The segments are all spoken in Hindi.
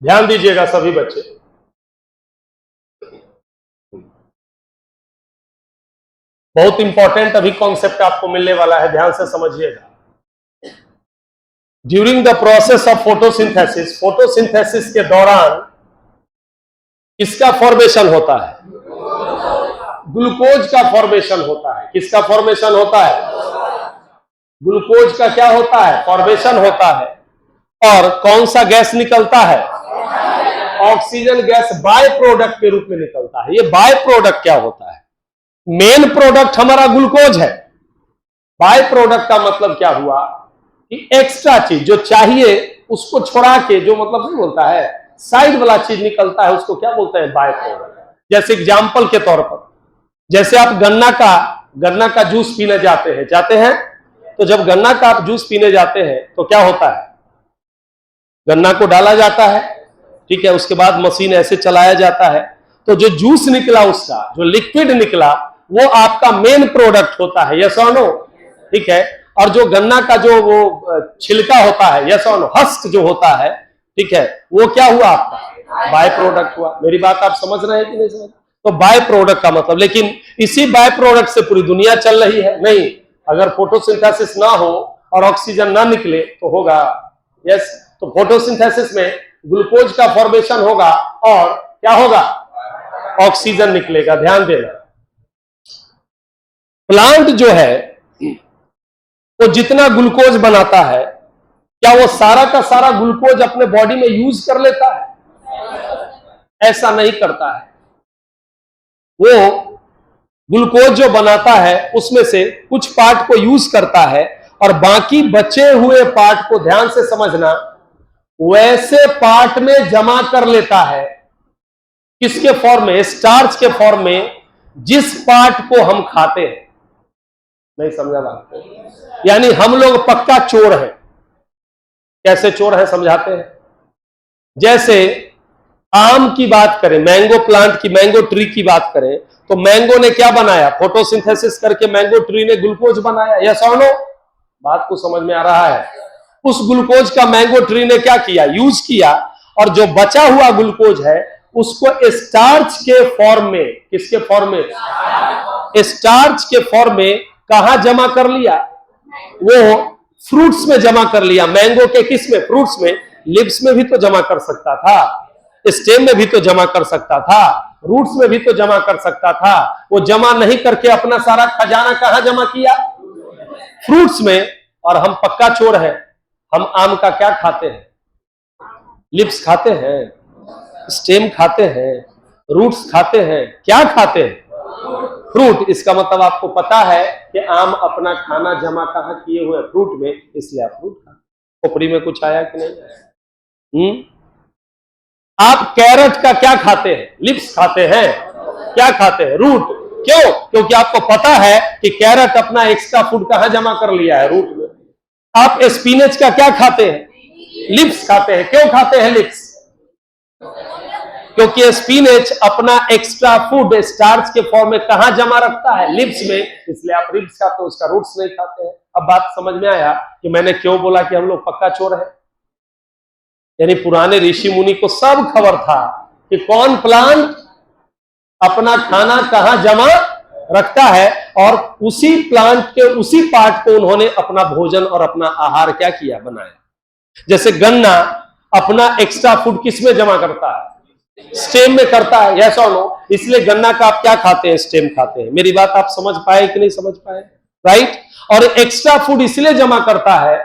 ध्यान दीजिएगा सभी बच्चे। बहुत इंपॉर्टेंट अभी कॉन्सेप्ट आपको मिलने वाला है, ध्यान से समझिएगा। During the process of photosynthesis, photosynthesis के दौरान किसका फॉर्मेशन होता है? ग्लूकोज का फॉर्मेशन होता है। किसका फॉर्मेशन होता है? ग्लूकोज का क्या होता है? फॉर्मेशन होता है। और कौन सा गैस निकलता है? ऑक्सीजन गैस बाय प्रोडक्ट के रूप में निकलता है। ये बाय प्रोडक्ट क्या होता है? मेन प्रोडक्ट हमारा ग्लूकोज है। बाय प्रोडक्ट का मतलब क्या हुआ कि एक्स्ट्रा चीज जो चाहिए उसको छोड़ा के, जो मतलब नहीं बोलता है, साइड वाला चीज निकलता है, उसको क्या बोलते हैं? By product. जैसे एग्जाम्पल के तौर पर, जैसे आप गन्ना का जूस पीने जाते हैं तो जब गन्ना का आप जूस पीने जाते हैं तो क्या होता है? गन्ना को डाला जाता है, ठीक है, उसके बाद मशीन ऐसे चलाया जाता है, तो जो जूस निकला, उसका जो लिक्विड निकला, वो आपका मेन प्रोडक्ट होता है। यस और नो? ठीक है। और जो गन्ना का जो वो छिलका होता है, यस और नो, हस्क जो होता है, ठीक है, वो क्या हुआ? आपका बाय प्रोडक्ट हुआ। मेरी बात आप समझ रहे हैं कि नहीं समझ? तो बाय प्रोडक्ट का मतलब, लेकिन इसी बाय प्रोडक्ट से पूरी दुनिया चल रही है? नहीं। अगर फोटोसिंथेसिस ना हो और ऑक्सीजन ना निकले तो होगा? यस। तो फोटोसिंथेसिस में ग्लूकोज का फॉर्मेशन होगा और क्या होगा? ऑक्सीजन निकलेगा। ध्यान देना, प्लांट जो है वो जितना ग्लूकोज बनाता है, क्या वो सारा का सारा ग्लूकोज अपने बॉडी में यूज कर लेता है? ऐसा नहीं करता है। वो ग्लूकोज जो बनाता है उसमें से कुछ पार्ट को यूज करता है और बाकी बचे हुए पार्ट को, ध्यान से समझना, वैसे पार्ट में जमा कर लेता है। किसके फॉर्म में? स्टार्च के फॉर्म में, जिस पार्ट को हम खाते हैं। नहीं समझा बात? यानी हम लोग पक्का चोर हैं। कैसे चोर हैं समझाते हैं। जैसे आम की बात करें, मैंगो प्लांट की, मैंगो ट्री की बात करें, तो मैंगो ने क्या बनाया? फोटोसिंथेसिस करके मैंगो ट्री ने ग्लूकोज बनाया। यस और नो? बात को समझ में आ रहा है? उस ग्लूकोज का मैंगो ट्री ने क्या किया? यूज किया। और जो बचा हुआ ग्लूकोज है उसको स्टार्च के फॉर्म में, किसके फॉर्म में? स्टार्च के फॉर्म में कहां जमा कर लिया? वो फ्रूट्स में जमा कर लिया। मैंगो के किस में? फ्रूट्स में। लिप्स में भी तो जमा कर सकता था, स्टेम में भी तो जमा कर सकता था, रूट्स में भी तो जमा कर सकता था। वो जमा नहीं करके अपना सारा खजाना कहां जमा किया? फ्रूट्स में। और हम पक्का चोर हैं। हम आम का क्या खाते हैं? लिप्स खाते हैं, स्टेम खाते हैं, रूट्स खाते हैं। क्या खाते हैं? फ्रूट। इसका मतलब आपको पता है कि आम अपना खाना जमा कहां किए हुए? फ्रूट में, इसलिए आप फ्रूट खाते। खोपड़ी में कुछ आया कि नहीं? आप कैरेट का क्या खाते हैं? लिप्स खाते हैं। क्या खाते हैं? रूट। क्यों? क्योंकि आपको पता है कि कैरेट अपना एक्स्ट्रा फूड कहां जमा कर लिया है? रूट में। आप स्पिनच का क्या खाते हैं? लिप्स खाते हैं। क्यों खाते हैं लिप्स? क्योंकि स्पिनच अपना एक्स्ट्रा फूड स्टार्च के फॉर्म में कहां जमा रखता है? लिप्स में, इसलिए आप लिप्स खाते हो, उसका रूट्स नहीं खाते हैं। अब बात समझ में आया कि मैंने क्यों बोला कि हम लोग पक्का चोर हैं? यानी पुराने ऋषि मुनि को सब खबर था कि कौन प्लांट अपना खाना कहां जमा रखता है, और उसी प्लांट के उसी पार्ट को उन्होंने अपना भोजन और अपना आहार क्या किया? बनाया। जैसे गन्ना अपना एक्स्ट्रा फूड किस में जमा करता है? स्टेम में करता है। यस और नो? इसलिए गन्ना का आप क्या खाते हैं? स्टेम खाते हैं। मेरी बात आप समझ पाए कि नहीं समझ पाए? राइट। और एक्स्ट्रा फूड इसलिए जमा करता है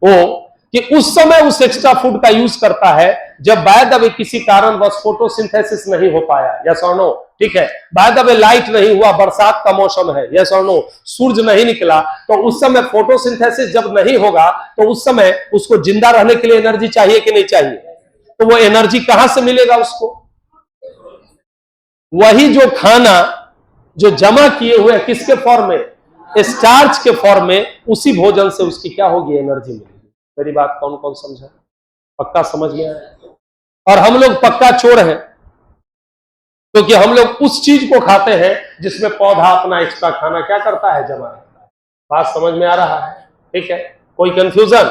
वो कि उस समय उस एक्स्ट्रा फूड का यूज करता है जब बाय द वे किसी कारणवश फोटोसिंथेसिस नहीं हो पाया। यस और नो? ठीक है। बाय द वे लाइट नहीं हुआ, बरसात का मौसम है, यस और नो, सूरज नहीं निकला, तो उस समय फोटोसिंथेसिस जब नहीं होगा तो उस समय उसको जिंदा रहने के लिए एनर्जी चाहिए कि नहीं चाहिए? तो वो एनर्जी कहां से मिलेगा उसको? वही जो खाना जो जमा किए हुए किसके फॉर्म में? स्टार्च के फॉर्म में, उसी भोजन से उसकी क्या होगी? एनर्जी मिलेगी। मेरी बात कौन कौन समझा? पक्का समझ में आया? और हम लोग पक्का चोर हैं क्योंकि हम लोग उस चीज को खाते हैं जिसमें पौधा अपना एक्स्ट्रा खाना क्या करता है? जमा करता है। बात समझ में आ रहा है? ठीक है। कोई कंफ्यूजन?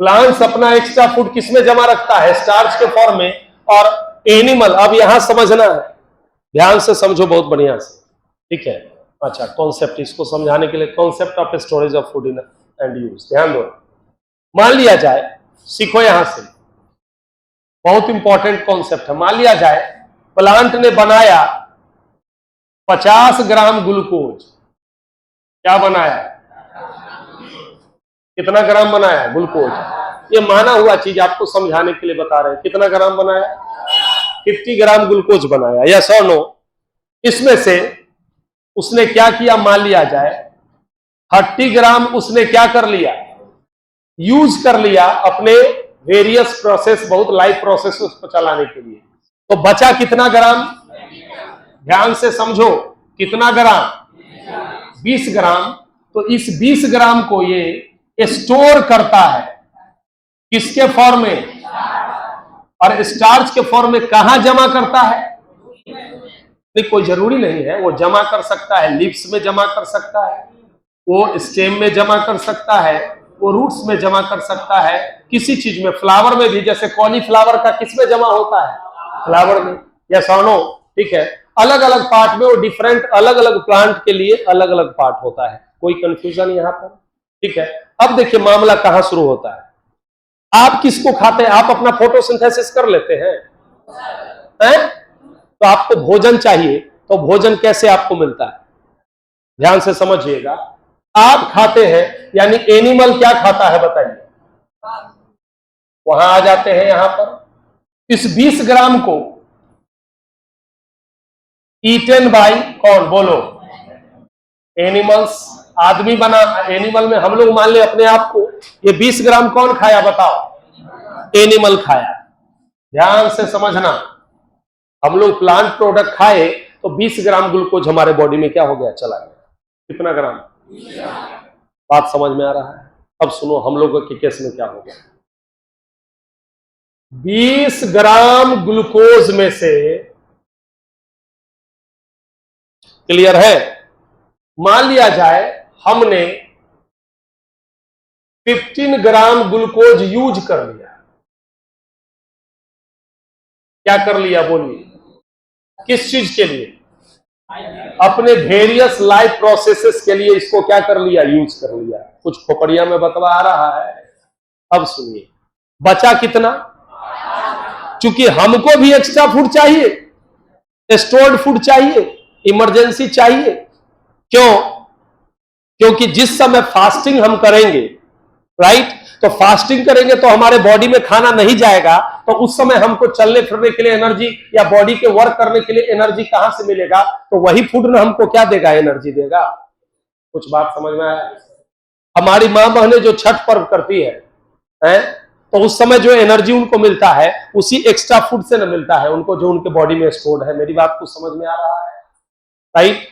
प्लांट्स अपना एक्स्ट्रा फूड किस में जमा रखता है? स्टार्च के फॉर्म में। और एनिमल, अब यहां समझना है, ध्यान से समझो बहुत बढ़िया से, ठीक है? अच्छा, कॉन्सेप्ट, इसको समझाने के लिए concept of storage of food in and use, ध्यान दो। मान लिया जाए, सीखो यहां से, बहुत इंपॉर्टेंट कॉन्सेप्ट है। मान लिया जाए प्लांट ने बनाया 50 ग्राम ग्लूकोज। क्या बनाया? कितना ग्राम बनाया? ग्लूकोज। ये माना हुआ चीज आपको समझाने के लिए बता रहे हैं। कितना ग्राम बनाया? 50 ग्राम ग्लूकोज बनाया, यस और नो? इसमें से उसने क्या किया? मान लिया जाए 30 ग्राम उसने क्या कर लिया? यूज कर लिया अपने वेरियस प्रोसेस, बहुत लाइफ प्रोसेस को चलाने के लिए। तो बचा कितना ग्राम? ध्यान से समझो, कितना ग्राम? 20 ग्राम। तो इस 20 ग्राम को ये स्टोर करता है, किसके फॉर्म में? और स्टार्च के फॉर्म में। कहां जमा करता है? नहीं, कोई जरूरी नहीं है, वो जमा कर सकता है लीव्स में, जमा कर सकता है, वो स्टेम में जमा कर सकता है, वो रूट्स में जमा कर सकता है, किसी चीज में, फ्लावर में भी, जैसे कॉलीफ्लावर का किस में जमा होता है? फ्लावर में, या सोनो, ठीक है? अलग अलग पार्ट में वो डिफरेंट, अलग अलग प्लांट के लिए अलग अलग पार्ट होता है। कोई कंफ्यूजन यहां पर? ठीक है। अब देखिए मामला कहां शुरू होता है। आप किसको खाते हैं? आप अपना फोटोसिंथेसिस कर लेते हैं, हैं? तो आपको भोजन चाहिए, तो भोजन कैसे आपको मिलता है? ध्यान से समझिएगा। आप खाते हैं, यानी एनिमल क्या खाता है बताइए? वहां आ जाते हैं यहां पर। इस 20 ग्राम को ईटन बाय कौन? बोलो। एनिमल्स। आदमी बना, एनिमल में हम लोग मान ले अपने आप को। ये 20 ग्राम कौन खाया बताओ? एनिमल खाया। ध्यान से समझना, हम लोग प्लांट प्रोडक्ट खाए तो 20 ग्राम ग्लूकोज हमारे बॉडी में क्या हो गया? चला गया। कितना ग्राम? बात समझ में आ रहा है? अब सुनो हम लोगों के केस में क्या होगा। 20 ग्राम ग्लूकोज में से, क्लियर है? मान लिया जाए हमने 15 ग्राम ग्लूकोज यूज कर लिया। क्या कर लिया बोलिए? किस चीज के लिए? अपने वेरियस लाइफ प्रोसेसेस के लिए इसको क्या कर लिया? यूज कर लिया। कुछ खोपड़िया में बतवा आ रहा है? अब सुनिए, बचा कितना? चूंकि हमको भी एक्स्ट्रा फूड चाहिए, स्टोर्ड फूड चाहिए, इमरजेंसी चाहिए। क्यों? क्योंकि जिस समय फास्टिंग हम करेंगे, राइट, तो फास्टिंग करेंगे तो हमारे बॉडी में खाना नहीं जाएगा, तो उस समय हमको चलने फिरने के लिए एनर्जी, या बॉडी के वर्क करने के लिए एनर्जी कहां से मिलेगा? तो वही फूड ना हमको क्या देगा? एनर्जी देगा। कुछ बात समझ में आया? हमारी मां बहनें जो छठ पर्व करती है, तो उस समय जो एनर्जी उनको मिलता है उसी एक्स्ट्रा फूड से न मिलता है उनको, जो उनके बॉडी में स्टोर्ड है। मेरी बात कुछ समझ में आ रहा है? राइट।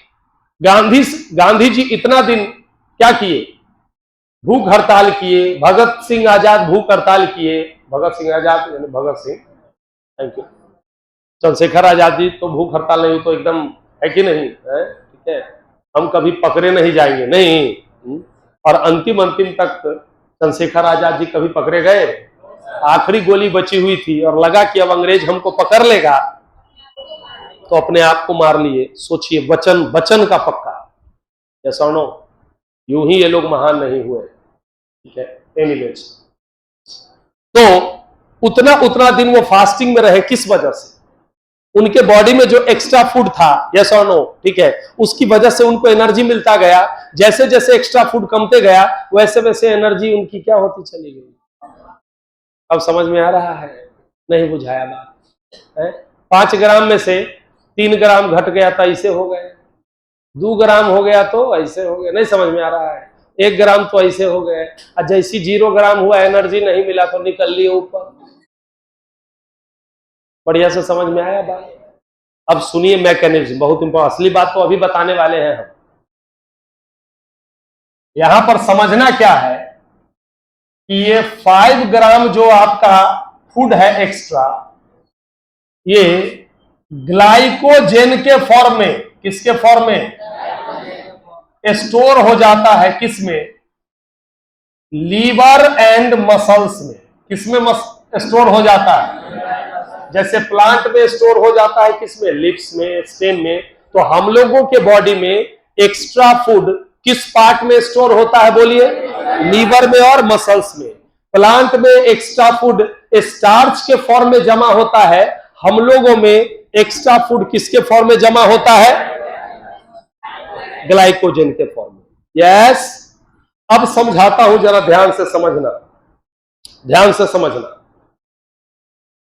गांधी जी इतना दिन क्या किए? भूख हड़ताल किए। भगत सिंह आजाद भूख हड़ताल किए। भगत सिंह आजाद यानी भगत सिंह, थैंक यू। चंद्रशेखर आजाद जी तो भूख हड़ताल नहीं, तो एकदम है कि नहीं है? ठीक है, हम कभी पकड़े नहीं जाएंगे, नहीं। और अंतिम तक चंद्रशेखर आजाद जी कभी पकड़े गए? आखिरी गोली बची हुई थी और लगा कि अब अंग्रेज हमको पकड़ लेगा, तो अपने आप को मार लिए। सोचिए, वचन का पक्का, ऐसा नो, यूं ही ये लोग महान नहीं हुए, ठीक है? एनीवेज, तो उतना दिन वो फास्टिंग में रहे, किस वजह से? उनके बॉडी में जो एक्स्ट्रा फूड था, यस और नो, ठीक है, उसकी वजह से उनको एनर्जी मिलता गया। जैसे जैसे एक्स्ट्रा फूड कमते गया, वैसे वैसे एनर्जी उनकी क्या होती चली गई। अब समझ में आ रहा है? नहीं बुझाया बात है? 5 ग्राम में से 3 ग्राम घट गया तो ऐसे हो गए, 2 ग्राम हो गया तो ऐसे हो गए। नहीं समझ में आ रहा है? 1 ग्राम तो ऐसे हो गए, और जैसी 0 ग्राम हुआ, एनर्जी नहीं मिला तो निकल लिए ऊपर। बढ़िया से समझ में आया बात? अब सुनिए मैकेनिज्म, बहुत इंपॉर्टेंट, असली बात तो अभी बताने वाले हैं हम। यहां पर समझना क्या है कि ये 5 ग्राम जो आपका फूड है एक्स्ट्रा, ये ग्लाइकोजेन के फॉर्म में, किसके फॉर्म में? स्टोर हो जाता है, किस में? लीवर एंड मसल्स में, किसमें स्टोर हो जाता है? जैसे प्लांट में स्टोर हो जाता है, किसमें? लिप्स में, स्टेम में। तो हम लोगों के बॉडी में एक्स्ट्रा फूड किस पार्ट में स्टोर होता है बोलिए? लीवर में और मसल्स में। प्लांट में एक्स्ट्रा फूड स्टार्च के फॉर्म में जमा होता है, हम लोगों में एक्स्ट्रा फूड किसके फॉर्म में जमा होता है? ग्लाइकोजन के फॉर्म में। यस, अब समझाता हूं, जरा ध्यान से समझना, ध्यान से समझना।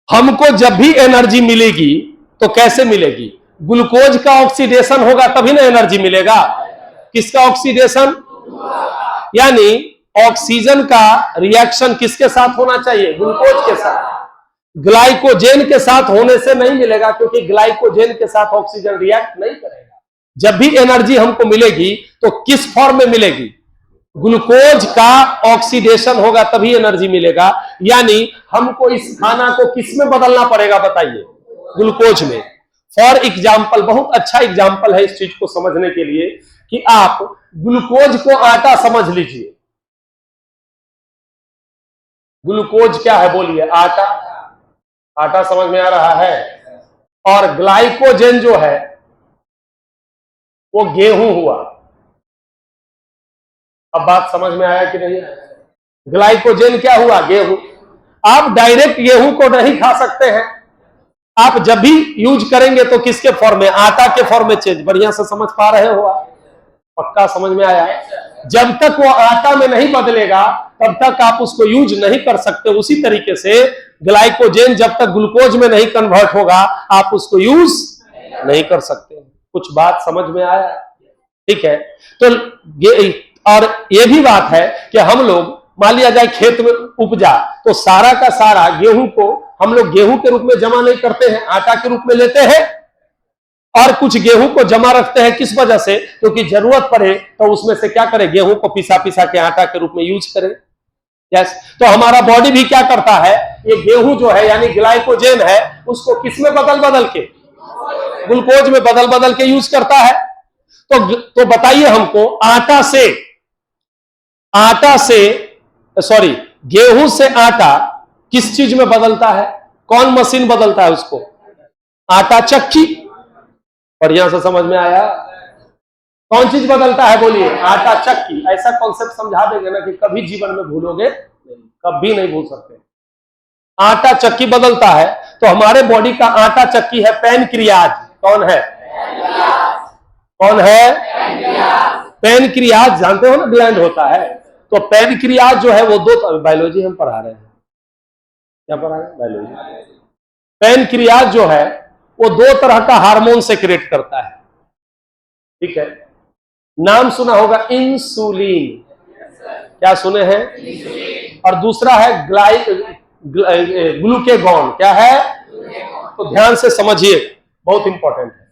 हमको जब भी एनर्जी मिलेगी तो कैसे मिलेगी? ग्लूकोज का ऑक्सीडेशन होगा तभी ना एनर्जी मिलेगा। किसका ऑक्सीडेशन? यानी ऑक्सीजन का रिएक्शन किसके साथ होना चाहिए? ग्लूकोज के साथ। ग्लाइकोजेन के साथ होने से नहीं मिलेगा, क्योंकि ग्लाइकोजेन के साथ ऑक्सीजन रिएक्ट नहीं करेगा। जब भी एनर्जी हमको मिलेगी तो किस फॉर्म में मिलेगी? ग्लूकोज का ऑक्सीडेशन होगा तभी एनर्जी मिलेगा। यानी हमको इस खाना को किस में बदलना पड़ेगा बताइए? ग्लूकोज में। फॉर एग्जाम्पल, बहुत अच्छा एग्जाम्पल है इस चीज को समझने के लिए, कि आप ग्लूकोज को आटा समझ लीजिए। ग्लूकोज क्या है बोलिए? आटा। आटा समझ में आ रहा है। और ग्लाइकोजन जो है वो गेहूं हुआ। अब बात समझ में आया कि नहीं? ग्लाइकोजन क्या हुआ? गेहूं। आप डायरेक्ट गेहूं को नहीं खा सकते हैं, आप जब भी यूज करेंगे तो किसके फॉर्म में? आटा के फॉर्म में चेंज। बढ़िया से समझ पा रहे हो आप? पक्का समझ में आया? जब तक वो आटा में नहीं बदलेगा तब तक आप उसको यूज नहीं कर सकते। उसी तरीके से ग्लाइकोजन जब तक ग्लूकोज में नहीं कन्वर्ट होगा आप उसको यूज नहीं कर सकते। कुछ बात समझ में आया? ठीक है। तो और ये भी बात है कि हम लोग मान लिया जाए खेत में उपजा, तो सारा का सारा गेहूं को हम लोग गेहूं के रूप में जमा नहीं करते हैं, आटा के रूप में लेते हैं। और कुछ गेहूं को जमा रखते हैं, किस वजह से? क्योंकि जरूरत पड़े तो उसमें से क्या करें? गेहूं को पिसा पिसा के आटा के रूप में यूज करें। यस, तो हमारा बॉडी भी क्या करता है? ये गेहूं जो है यानी ग्लाइकोजन है, उसको किस में बदल बदल के? ग्लूकोज में बदल बदल के यूज करता है। तो बताइए हमको, गेहूं से आटा किस चीज में बदलता है? कौन मशीन बदलता है उसको? आटा चक्की। बढ़िया से समझ में आया? कौन चीज बदलता है बोलिए? आटा चक्की। ऐसा कॉन्सेप्ट समझा देंगे ना कि कभी जीवन में भूलोगे नहीं, कभी नहीं भूल सकते। आटा चक्की बदलता है। तो हमारे बॉडी का आटा चक्की है पैनक्रियाज। कौन है? कौन है? पैनक्रियाज। जानते हो ना, ग्लैंड होता है। तो पैनक्रियाज जो है वो दो, बायोलॉजी हम पढ़ा रहे हैं, क्या पढ़ा रहे हैं? बायोलॉजी। पैनक्रियाज जो है वो दो तरह का हार्मोन सेक्रेट करता है। ठीक है, नाम सुना होगा इंसुलिन। क्या सुने हैं? और दूसरा है ग्लूकेगॉन। क्या है? तो ध्यान से समझिए, बहुत इंपॉर्टेंट है।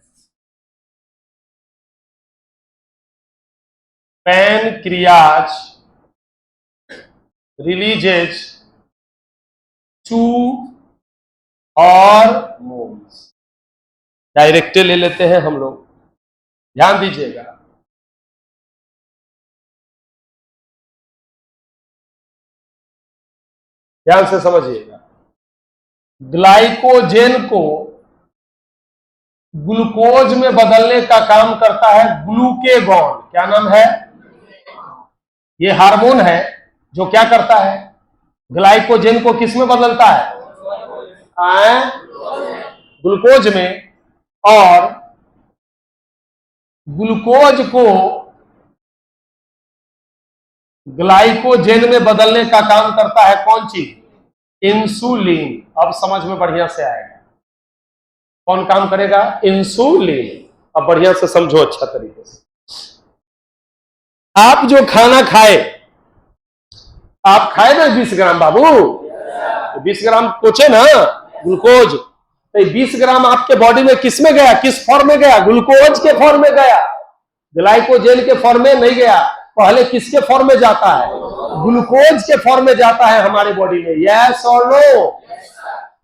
Pancreas releases 2 hormones. डायरेक्ट ले लेते हैं हम लोग, ध्यान दीजिएगा। ध्यान से समझिएगा। ग्लाइकोजन को ग्लूकोज में बदलने का काम करता है ग्लूकेगॉन। क्या नाम है? ये हार्मोन है जो क्या करता है? ग्लाइकोजन को किस में बदलता है? ग्लूकोज में। और ग्लूकोज को ग्लाइकोजन में बदलने का काम करता है कौन चीज? इंसुलिन। अब समझ में बढ़िया से आएगा। कौन काम करेगा? इंसुलिन। अब बढ़िया से समझो अच्छा तरीके से। आप जो खाना खाए, आप खाए ना 20 ग्राम बाबू, 20 ग्राम पूछे ना ग्लूकोज, तो 20 ग्राम आपके बॉडी में किस में गया? किस फॉर्म में गया? ग्लूकोज के फॉर्म में गया, ग्लाइकोजन के फॉर्म में नहीं गया। पहले किसके फॉर्म में जाता है? ग्लूकोज के फॉर्म में जाता है हमारे बॉडी में। यस और नो?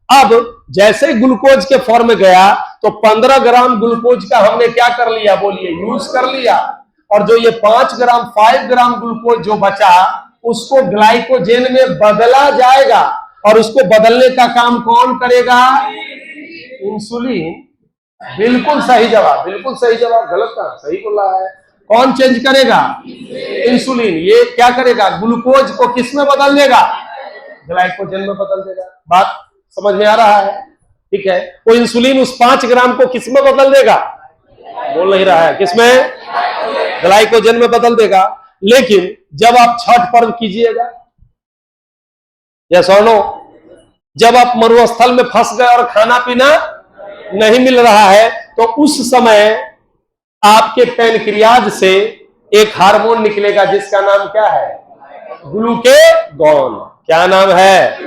अब जैसे ग्लूकोज के फॉर्म में गया तो 15 ग्राम ग्लूकोज का हमने क्या कर लिया बोलिए? यूज कर लिया। और जो ये 5 ग्राम 5 ग्राम ग्लूकोज जो बचा, उसको ग्लाइकोजेन में बदला जाएगा, और उसको बदलने का काम कौन करेगा? इंसुलिन। बिल्कुल सही जवाब, बिल्कुल सही जवाब। गलत कहां, सही बोल रहा है। कौन चेंज करेगा? इंसुलिन। ये क्या करेगा? ग्लूकोज को किस में बदल देगा? ग्लाइकोजन में बदल देगा। बात समझ में आ रहा है? ठीक है। वो इंसुलिन उस 5 ग्राम को किस में बदल देगा? बोल नहीं रहा है, किसमें? ग्लाइकोजन में बदल देगा। लेकिन जब आप छठ पर्व कीजिएगा, यस और नो, जब आप मरुस्थल में फंस गए और खाना पीना नहीं मिल रहा है, तो उस समय आपके पैनक्रियाज से एक हार्मोन निकलेगा जिसका नाम क्या है? ग्लूकेगॉन। क्या नाम है?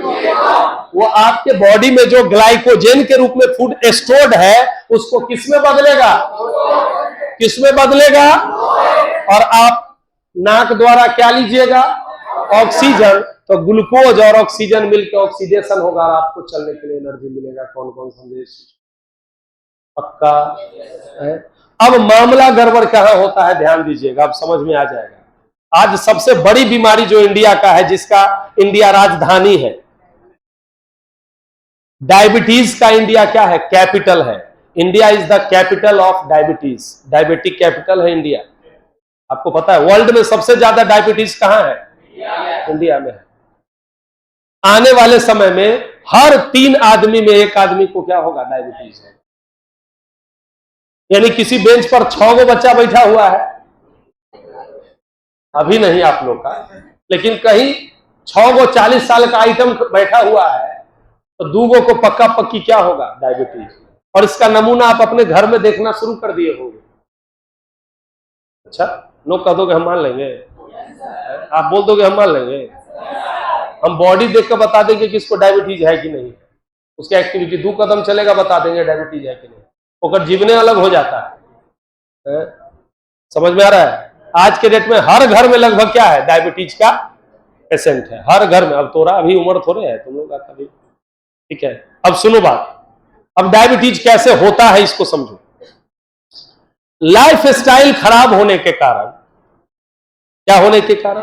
वो आपके बॉडी में जो ग्लाइकोजेन के रूप में फूड स्टोर्ड है, उसको किस में बदलेगा? किस में बदलेगा? और आप नाक द्वारा क्या लीजिएगा? ऑक्सीजन। तो ग्लूकोज और ऑक्सीजन मिलकर ऑक्सीडेशन होगा और आपको चलने के लिए एनर्जी मिलेगा। कौन कौन संदेश? पक्का है? अब मामला गड़बड़ कहां होता है, ध्यान दीजिएगा, अब समझ में आ जाएगा। आज सबसे बड़ी बीमारी जो इंडिया का है, जिसका इंडिया राजधानी है, डायबिटीज का इंडिया क्या है? कैपिटल है। India is the capital of diabetes. Diabetic capital है इंडिया। आपको पता है वर्ल्ड में सबसे ज्यादा डायबिटीज कहां है? इंडिया में है। आने वाले समय में हर 3 आदमी में 1 आदमी को क्या होगा? डायबिटीज है। यानी किसी बेंच पर 6 गो बच्चा बैठा हुआ है, अभी नहीं आप लोग का, लेकिन कहीं 6 गो 40 साल का आइटम बैठा हुआ है, तो 2 गो को पक्का पक्की क्या होगा? डायबिटीज। और इसका नमूना आप अपने घर में देखना शुरू कर दिए होंगे। अच्छा, लोग कह दोगे हम मान लेंगे? आप बोल दोगे हम मान लेंगे? हम बॉडी देख कर बता देंगे कि इसको डायबिटीज है कि नहीं। उसकी एक्टिविटी 2 कदम चलेगा, बता देंगे डायबिटीज है कि नहीं। ओकर जीवने अलग हो जाता है। समझ में आ रहा है? आज के डेट में हर घर में लगभग क्या है? डायबिटीज का पेशेंट है, हर घर में। अब तोरा अभी उम्र थोड़े है तुम लोग का कभी, ठीक है। अब सुनो बात, अब डायबिटीज कैसे होता है इसको समझो। लाइफ स्टाइल खराब होने के कारण, क्या होने के कारण?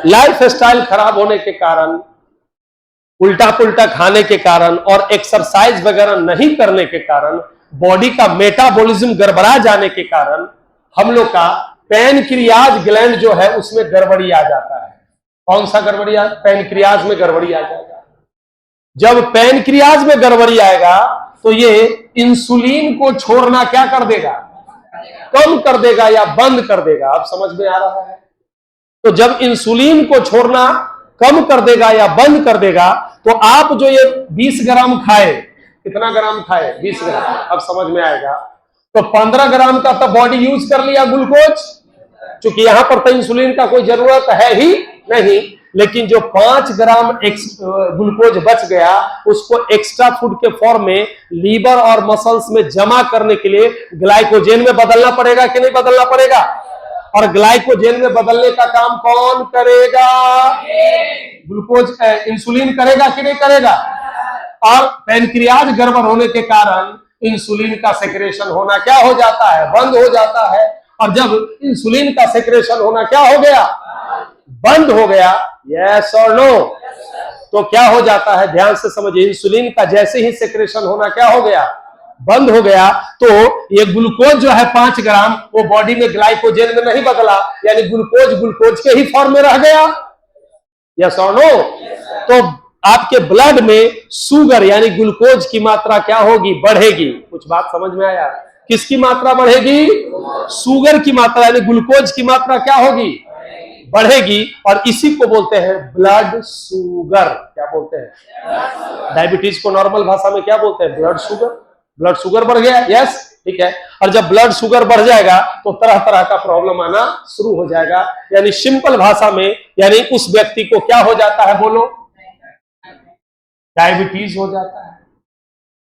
लाइफ स्टाइल खराब होने के कारण, उल्टा पुल्टा खाने के कारण और एक्सरसाइज वगैरह नहीं करने के कारण, बॉडी का मेटाबॉलिज्म गड़बड़ा जाने के कारण हम लोग का पैनक्रियाज ग्लैंड जो है उसमें गड़बड़ी आ जाता है। कौन सा गड़बड़ी? पैनक्रियाज में गड़बड़ी आ जाएगा। जब पैनक्रियाज में गड़बड़ी आएगा तो ये इंसुलिन को छोड़ना क्या कर देगा? कम कर देगा या बंद कर देगा। आप समझ में आ रहा है? तो जब इंसुलिन को छोड़ना कम कर देगा या बंद कर देगा, तो आप जो ये 20 ग्राम खाए, कितना ग्राम खाए? 20 ग्राम। अब समझ में आएगा। तो 15 ग्राम का तो बॉडी यूज कर लिया ग्लूकोज, क्योंकि यहां पर तो इंसुलिन का कोई जरूरत है ही नहीं। लेकिन जो 5 ग्राम ग्लूकोज बच गया, उसको एक्स्ट्रा फूड के फॉर्म में लीवर और मसल्स में जमा करने के लिए ग्लाइकोजेन में बदलना पड़ेगा कि नहीं बदलना पड़ेगा? और ग्लाइकोजेन में बदलने का काम कौन करेगा? ग्लूकोज, इंसुलिन करेगा कि नहीं करेगा? और पैनक्रियाज गड़बड़ होने के कारण इंसुलिन का सेक्रेशन होना क्या हो जाता है? बंद हो जाता है। और जब इंसुलिन का सेक्रेशन होना क्या हो गया? बंद हो गया। यस और नो? तो क्या हो जाता है? ध्यान से समझिए। इंसुलिन का जैसे ही सेक्रेशन होना क्या हो गया? बंद हो गया। तो ये ग्लूकोज जो है 5 ग्राम, वो बॉडी में ग्लाइकोजेन में नहीं बदला, यानी ग्लूकोज ग्लूकोज के ही फॉर्म में रह गया। यस और नो? तो आपके ब्लड में शुगर यानी ग्लूकोज की मात्रा क्या होगी? बढ़ेगी। कुछ बात समझ में आया? किसकी मात्रा बढ़ेगी? शुगर की मात्रा यानी ग्लूकोज की मात्रा क्या होगी? बढ़ेगी। और इसी को बोलते हैं ब्लड शुगर। क्या बोलते हैं? डायबिटीज को नॉर्मल भाषा में क्या बोलते हैं? Blood sugar. ब्लड शुगर बढ़ गया। यस, ठीक है। और जब ब्लड शुगर बढ़ जाएगा तो तरह तरह का प्रॉब्लम आना शुरू हो जाएगा। यानी सिंपल भाषा में, यानी उस व्यक्ति को क्या हो जाता है? बोलो, डायबिटीज हो जाता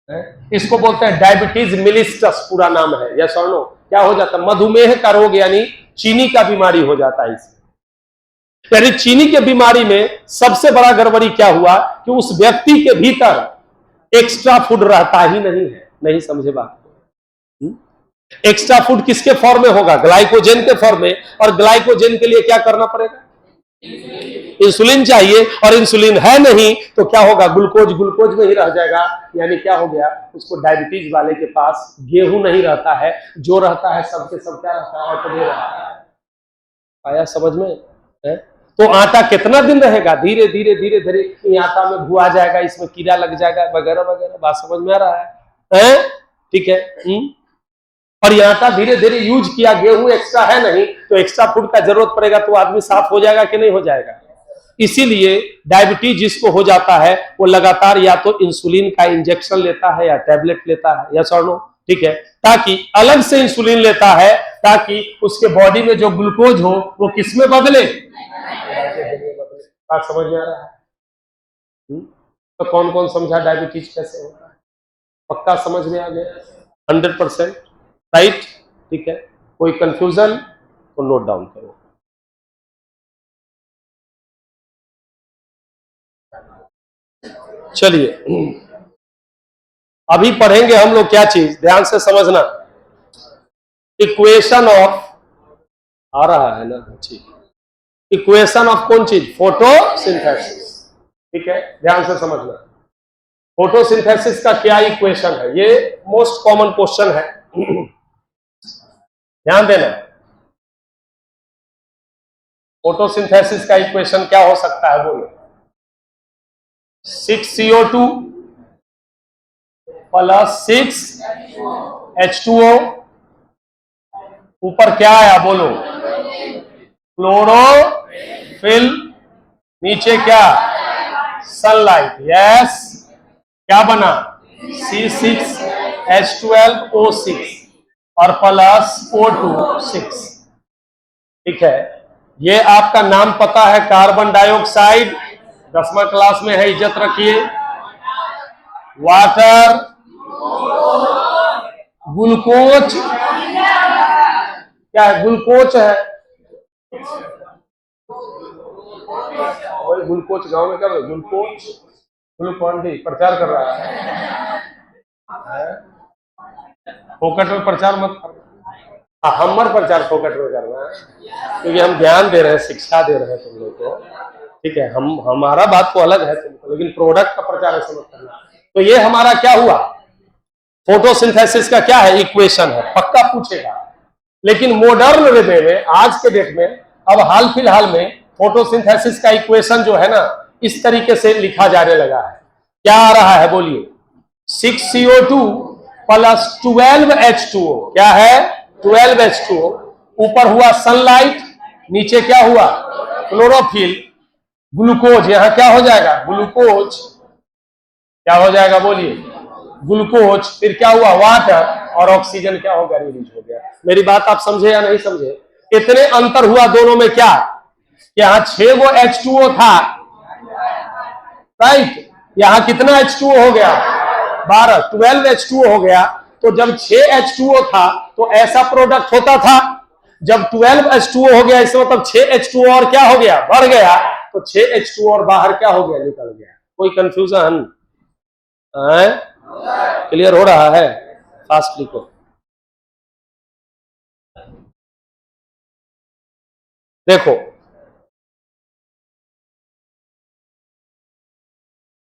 है। इसको बोलते हैं डायबिटीज मिलिस्टस, पूरा नाम है। यस और नो? क्या हो जाता है? मधुमेह का रोग यानी चीनी का बीमारी हो जाता है इसमें। यानी चीनी के बीमारी में सबसे बड़ा गड़बड़ी क्या हुआ कि उस व्यक्ति के भीतर एक्स्ट्रा फूड रहता ही नहीं है। नहीं समझे बात? एक्स्ट्रा फूड किसके फॉर्म में होगा? ग्लाइकोजेन के फॉर्म में। और ग्लाइकोजेन के लिए क्या करना पड़ेगा? इंसुलिन चाहिए और इंसुलिन है नहीं तो क्या होगा, ग्लूकोज ग्लूकोज में ही रह जाएगा। यानी क्या हो गया, उसको डायबिटीज वाले के पास गेहूं नहीं रहता है, जो रहता है सबके सब क्या रहता है, ऑटो रहता है। आया समझ में है? तो आटा कितना दिन रहेगा, धीरे धीरे धीरे धीरे ये आटा में भुआ जाएगा, इसमें कीड़ा लग जाएगा वगैरह वगैरह। बात समझ में आ रहा है? ठीक है। और ये आटा धीरे धीरे यूज किया, गेहूं एक्स्ट्रा है नहीं तो एक्स्ट्रा फूड का जरूरत पड़ेगा, तो आदमी साफ हो जाएगा कि नहीं हो जाएगा। इसीलिए डायबिटीज जिसको हो जाता है वो लगातार या तो इंसुलिन का इंजेक्शन लेता है या टैबलेट लेता है, या सर ठीक है, ताकि अलग से इंसुलिन लेता है ताकि उसके बॉडी में जो ग्लूकोज हो वो किसमें बदले, बात समझ में आ रहा है? तो कौन कौन समझा डायबिटीज कैसे होता है? पक्का समझ में आ गया? 100% राइट। ठीक है, कोई कंफ्यूजन तो नोट डाउन करो। चलिए अभी पढ़ेंगे हम लोग क्या चीज, ध्यान से समझना। इक्वेशन ऑफ, आ रहा है ना? ठीक, इक्वेशन ऑफ कौन चीज, फोटोसिंथेसिस। ठीक है, ध्यान से समझना। फोटोसिंथेसिस का क्या इक्वेशन है, ये मोस्ट कॉमन क्वेश्चन है, ध्यान देना। फोटोसिंथेसिस का इक्वेशन क्या हो सकता है, बोलो। 6CO2 प्लस 6H2O, ऊपर क्या आया बोलो, क्लोरोफिल, नीचे क्या, सनलाइट। यस, क्या बना, C6H12O6 और प्लस O2 6। ठीक है, ये आपका नाम पता है, कार्बन डाइऑक्साइड, 10वां क्लास में है, इज्जत रखिए। वाटर, ग्लूकोज, क्या है, ग्लूकोज है, वही ग्लूकोज गांव में क्या है, ग्लूकोज, ग्लूकॉन डी प्रचार कर रहा है, फोकट में प्रचार मत करना। हमर प्रचार फोकट में करना है, क्योंकि हम ज्ञान दे रहे हैं, शिक्षा दे रहे हैं तुम लोग को। ठीक है, हम हमारा बात तो अलग है तुमको, लेकिन प्रोडक्ट का प्रचार ऐसा मत करना। तो ये हमारा क्या हुआ, फोटोसिंथेसिस का क्या है, इक्वेशन है, पक्का पूछेगा। लेकिन मॉडर्न वे में, आज के डेट में, अब हाल फिलहाल में फोटोसिंथेसिस का इक्वेशन जो है ना, इस तरीके से लिखा जाने लगा है। क्या आ रहा है बोलिए, 6CO2 प्लस 12H2O, क्या है, 12H2O, ऊपर हुआ सनलाइट, नीचे क्या हुआ, क्लोरोफिल, ग्लूकोज, यहां क्या हो जाएगा, ग्लूकोज, क्या हो जाएगा बोलिए, ग्लूकोज, फिर क्या हुआ, वाटर, और ऑक्सीजन क्या होगा, रिलीज हो गया। मेरी बात आप समझे या नहीं समझे? इतने अंतर हुआ दोनों में, क्या, यहां 6 गो H2O था, राइट, यहां कितना H2O हो गया, 12, 12H2O हो गया। तो जब 6H2O था तो ऐसा प्रोडक्ट होता था, जब 12H2O हो गया इसका मतलब 6H2O और क्या हो गया, बढ़ गया, तो 6H2O और बाहर क्या हो गया, निकल गया। कोई कंफ्यूजन है? क्लियर हो रहा है? फास्ट लिखो। देखो,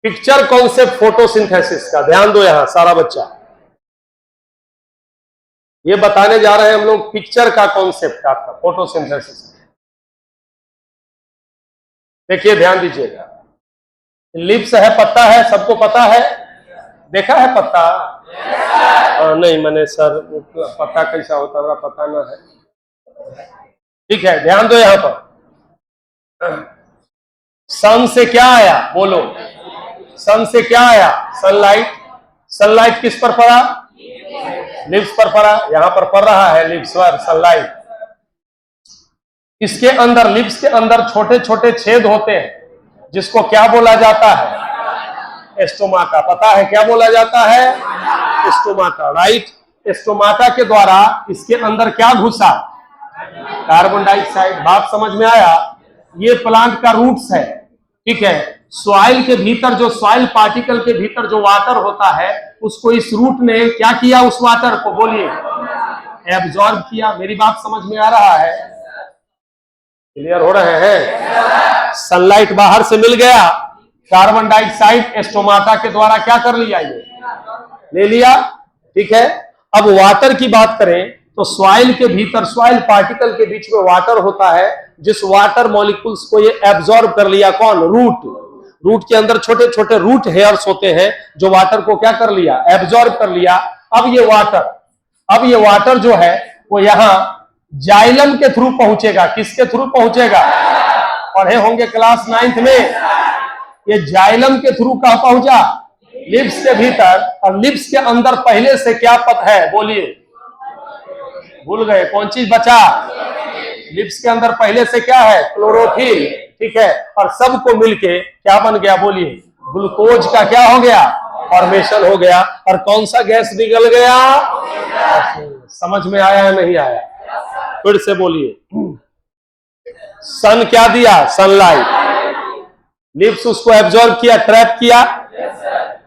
पिक्चर कॉन्सेप्ट फोटोसिंथेसिस का ध्यान दो, यहां सारा बच्चा ये बताने जा रहे हैं हम लोग, पिक्चर का कॉन्सेप्ट आपका फोटोसिंथेसिस। देखिए ध्यान दीजिएगा, लिप्स है, पत्ता है, सबको पता है, देखा है पत्ता? नहीं, मैंने सर पत्ता कैसा होता है पता ना है। ठीक है, ध्यान दो यहां पर, सन से क्या आया बोलो, सन से क्या आया, सनलाइट। सनलाइट किस पर पड़ा, लिप्स पर पड़ा, यहां पर पड़ रहा है लिप्स पर सनलाइट। इसके अंदर, लिप्स के अंदर छोटे छोटे छेद होते हैं, जिसको क्या बोला जाता है, एस्टोमाटा। पता है क्या बोला जाता है, एस्टोमाटा, राइट। एस्टोमाटा के द्वारा इसके अंदर क्या घुसा, कार्बन डाइऑक्साइड। बात समझ में आया? ये प्लांट का रूट्स है, ठीक है। सॉइल के भीतर, जो सॉइल पार्टिकल के भीतर जो वाटर होता है, उसको इस रूट ने क्या किया, उस वाटर को बोलिए एब्जॉर्ब किया। मेरी बात समझ में आ रहा है? क्लियर हो रहे हैं? सनलाइट बाहर से मिल गया, कार्बन डाइऑक्साइड स्टोमाटा के द्वारा क्या कर लिया, ये ले लिया। ठीक है, अब वाटर की बात करें तो सॉइल के भीतर, सॉइल पार्टिकल के बीच में वाटर होता है, जिस वाटर मॉलिक्यूल्स को ये एब्जॉर्ब कर लिया, कौन, रूट। रूट के अंदर छोटे छोटे रूट हेयर्स होते हैं जो वाटर को क्या कर लिया, एब्जॉर्ब कर लिया। अब ये वाटर जो है वो यहां जाइलम के थ्रू पहुंचेगा। किसके थ्रू पहुंचेगा, पढ़े होंगे क्लास 9th में, ये जाइलम के थ्रू कहां पहुंचा, लिप्स के भीतर। और लिप्स के अंदर पहले से क्या पथ है, बोलिए, भूल गए, कौन चीज बचा, लिप्स के अंदर पहले से क्या है, क्लोरोफिल। ठीक है, और सबको मिलके क्या बन गया, बोलिए, ग्लूकोज का क्या हो गया, फॉर्मेशन हो गया। और कौन सा गैस निकल गया, समझ में आया है, नहीं आया, फिर से बोलिए। सन क्या दिया, सनलाइट, लिप्स उसको एब्जॉर्ब किया, ट्रैप किया।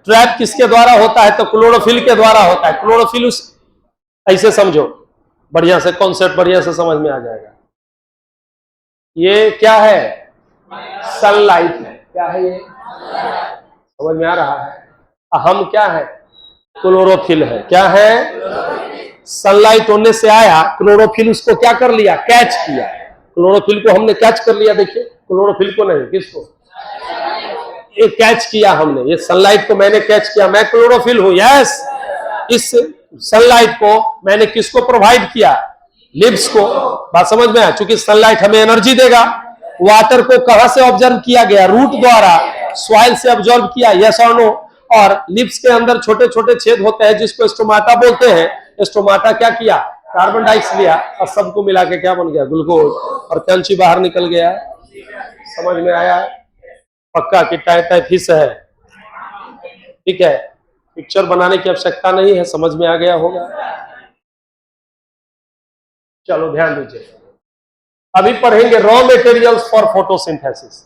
ट्रैप किसके द्वारा होता है, तो क्लोरोफिल के द्वारा होता है। क्लोरोफिल उस, ऐसे समझो, बढ़िया से कॉन्सेप्ट बढ़िया से समझ में आ जाएगा। ये क्या है, सनलाइट है, क्या है ये, समझ में आ रहा है। हम क्या है, क्लोरोफिल है, क्या है, सनलाइट होने से आया, क्लोरोफिल उसको क्या कर लिया, कैच किया। क्लोरोफिल को हमने कैच कर लिया, देखिए, क्लोरोफिल को नहीं, किसको, ये कैच किया हमने, ये सनलाइट को मैंने कैच किया, मैं क्लोरोफिल हूं, यस। इस सनलाइट को मैंने किसको प्रोवाइड किया, लिप्स को। बात समझ में आया, क्योंकि सनलाइट हमें एनर्जी देगा। वाटर को कहां से ऑब्जर्व किया गया, रूट द्वारा, सॉइल से ऑब्जर्व किया, यस और नो। और लिप्स के अंदर छोटे छोटे छेद होते हैं जिसको स्टोमाटा बोलते हैं। स्टोमाटा क्या किया, कार्बन डाइऑक्साइड लिया और सबको मिला के क्या बन गया, ग्लूकोज, और कंची बाहर निकल गया। समझ में आया, पक्का कि टाइप फिश है। ठीक है, पिक्चर बनाने की आवश्यकता नहीं है, समझ में आ गया होगा। चलो ध्यान दीजिए, अभी पढ़ेंगे raw materials for photosynthesis.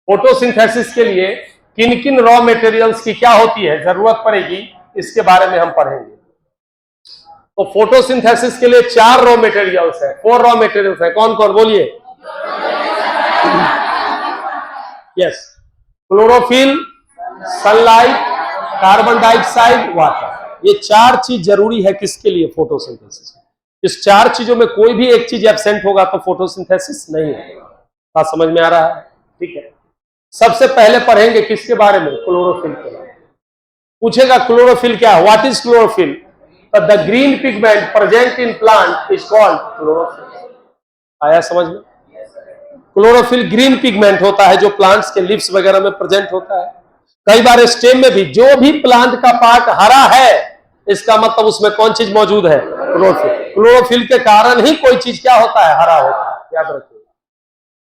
Photosynthesis के लिए किन किन रॉ मटेरियल्स की क्या होती है, जरूरत पड़ेगी, इसके बारे में हम पढ़ेंगे। तो फोटोसिंथेसिस के लिए 4 रॉ मटेरियल्स है, 4 रॉ मटेरियल्स है। कौन कौन, बोलिए, yes, chlorophyll, sunlight, carbon dioxide, water. ये 4 चीज जरूरी है किसके लिए, फोटोसिंथेसिस। इस 4 चीजों में कोई भी एक चीज एब्सेंट होगा तो फोटोसिंथेसिस नहीं होगा। बात समझ में आ रहा है? ठीक है, सबसे पहले पढ़ेंगे किसके बारे में, क्लोरोफिल के बारे में। पूछेगा क्लोरोफिल क्या है, what is chlorophyll, the green pigment present in plant is called chlorophyll. आया समझ में? क्लोरोफिल ग्रीन पिगमेंट होता है जो प्लांट्स के लीव्स वगैरह में प्रेजेंट होता है। कई बार स्टेम में भी, जो भी प्लांट का पार्ट हरा है, इसका मतलब उसमें कौन चीज मौजूद है, क्लोरोफिल। क्लोरोफिल के कारण ही कोई चीज क्या होता है, हरा होता है, याद रखिए।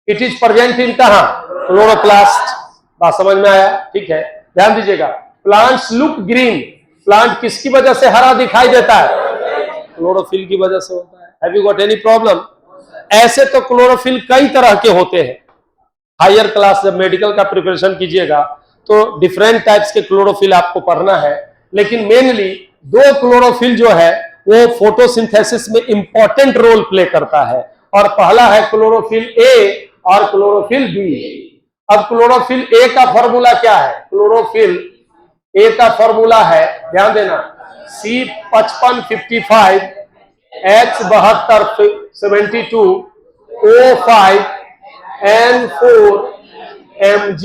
इट इज प्रेजेंट इन कहां, क्लोरोप्लास्ट। बात समझ में आया? ठीक है, ध्यान दीजिएगा। प्लांट्स लुक ग्रीन, प्लांट किसकी वजह से हरा दिखाई देता है, क्लोरोफिल की वजह से होता है। Have you got any problem? ऐसे तो क्लोरोफिल कई तरह के होते हैं। हायर क्लास जब मेडिकल का प्रिपरेशन कीजिएगा तो डिफरेंट टाइप्स के क्लोरोफिल आपको पढ़ना है, लेकिन मेनली 2 क्लोरोफिल जो है वो फोटोसिंथेसिस में इंपॉर्टेंट रोल प्ले करता है। और पहला है क्लोरोफिल ए और क्लोरोफिल बी। अब क्लोरोफिल ए का फॉर्मूला क्या है, क्लोरोफिल ए का फॉर्मूला है, ध्यान देना, C5555 H72 72 O5 N4 Mg।